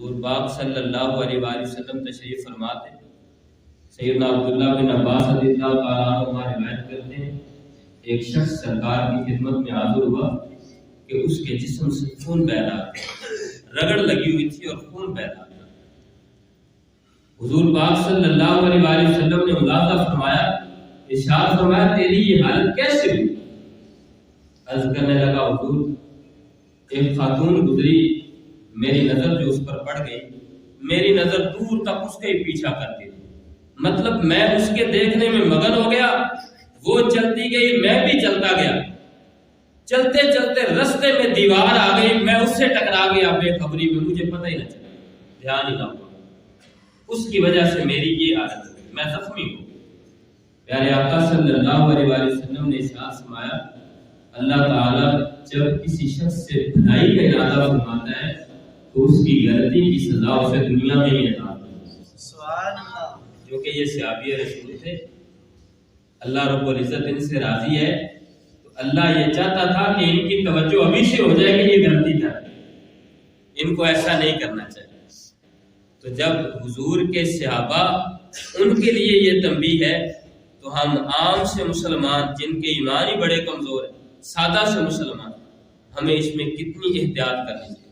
حضور پاک صلی اللہ علیہ وآلہ وسلم تشریف فرماتے، سیدنا عبداللہ بن عباس رضی اللہ تعالیٰ عنہ روایت کرتے ہیں ایک شخص سرکار کی خدمت میں حاضر ہوا کہ اس کے جسم سے خون بہ رہا تھا، رگڑ لگی ہوئی تھی اور خون بہ رہا تھا۔ حضور پاک صلی اللہ علیہ وآلہ وسلم نے ملاحظہ فرمایا، ارشاد فرمایا تیری یہ حالت کیسے ہوئی؟ عرض کرنے لگا حضور ایک خاتون گزری، میری نظر جو اس پر پڑ گئی، میری نظر دور تک اس کا ہی پیچھا کرتی تھی، مطلب میں اس کے دیکھنے میں مگن ہو گیا، وہ چلتی گئی میں بھی چلتا گیا، چلتے چلتے رستے میں دیوار آ گئی، میں اس سے ٹکرا گیا بے خبری میں، مجھے پتہ ہی نہ چلا، دھیان ہی نہ ہوا، اس کی وجہ سے میری یہ حالت ہوئی، میں زخمی ہوں۔ پیارے آقا صلی اللہ علیہ وآلہ وسلم نے ارشاد فرمایا اللہ تعالیٰ جب کسی شخص سے بھلائی کا ارادہ فرماتا ہے تو اس کی غلطی کی سزا اسے دنیا میں ہی عطا کرتا ہے۔ سبحان اللہ۔ جو کہ یہ صحابی رسول تھے، اللہ رب العزت ان سے راضی ہے تو اللہ یہ چاہتا تھا کہ ان کی توجہ ابھی سے ہو جائے کہ یہ غلطی کر رہے ہیں، ان کو ایسا نہیں کرنا چاہیے۔ تو جب حضور کے صحابہ ان کے لیے یہ تنبیہ ہے تو ہم عام سے مسلمان جن کے ایمان ہی بڑے کمزور ہیں، سادہ سے مسلمان، ہمیں اس میں کتنی احتیاط کرنی چاہیے۔